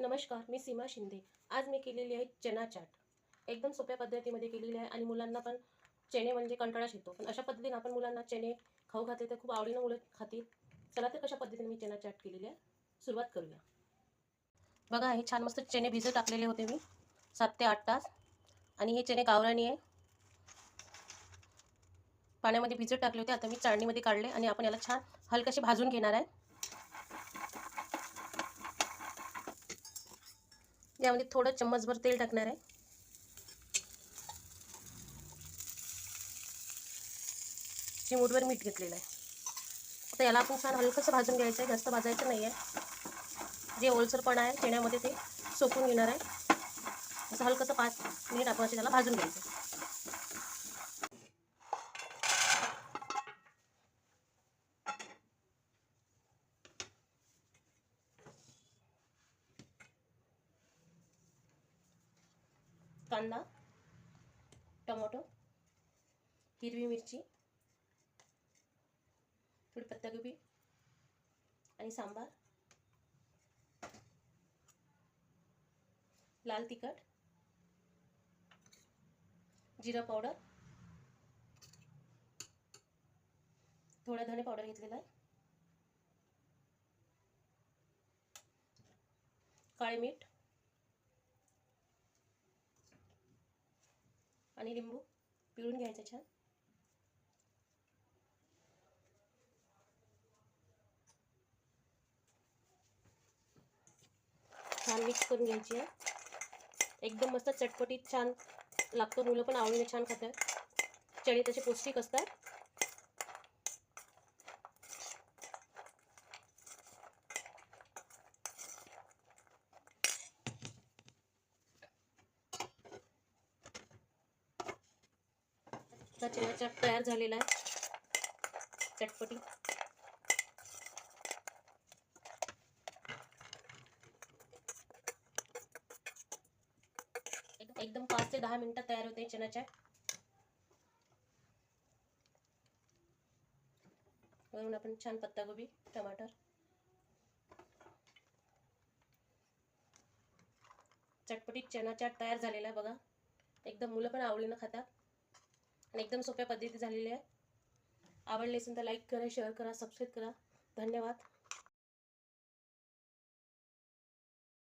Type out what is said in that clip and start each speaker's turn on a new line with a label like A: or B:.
A: नमस्कार, मी सीमा शिंदे। आज मी केलेली आहे चना चाट. एकदम सोप्या पद्धतीमध्ये केलेली आहे आणि मुलांना पण चणे म्हणजे कंटाळाच येतो. पण अशा पद्धतीने आपण मुलांना चणे खाऊ घातले तर खूप आवडीनं मुलं खातील. चला तर कशा पद्धतीने मी चना चाट केलेली आहे, सुरुवात करूया. बघा, हे छान मस्त चणे भिजत टाकलेले होते मी 7 ते 8 तास. आणि हे चणे गावरानी आहे, पाण्यामध्ये भिजत टाकले होते. आता मी चाळणीमध्ये काढले आणि आपण याला छान हलकेसे भाजून घेणार आहे. यामध्ये थोडं चम्मचभर तेल टाकणार आहे. चिमूटभर मीठ घेतलेलं आहे. आता याला आपण छान हलकंसं भाजून घ्यायचं आहे, जास्त भाजायचं नाही आहे. जे ओलसरपणा आहे चण्यामध्ये ते सोकून घेणार आहे. असं हलकंसं 5 मिनिट आपण असे त्याला भाजून घ्यायचं. कांदा, टोमॅटो, हिरवी मिरची, थोडी पत्ताकोबी आणि सांबार, लाल तिखट, जिरा पावडर, थोडा धने पावडर घेतलेला आहे, काळे मीठ आणि लिंबू पिळून घ्यायचं छान. छान मिक्स करून घ्यायची आहे. एकदम मस्त चटपटीत छान लागतो. मुलं पण आवडीने छान खातात. चणे तसे पौष्टिक असतात. चणा चाट तयार झालेला आहे, चटपटी. एकदम 5 ते 10 मिनिटात तयार होते चना चाट. वरून आपण छान पत्ताकोबी, टमाटर, चटपटीत चना चाट तयार झालेला आहे बघा. एकदम मुलं पण आवडीनं खातात आणि एकदम सोप्या पद्धती झालेली आहे. आवडले असेल तर लाईक करा, शेअर करा, सबस्क्राईब करा. धन्यवाद.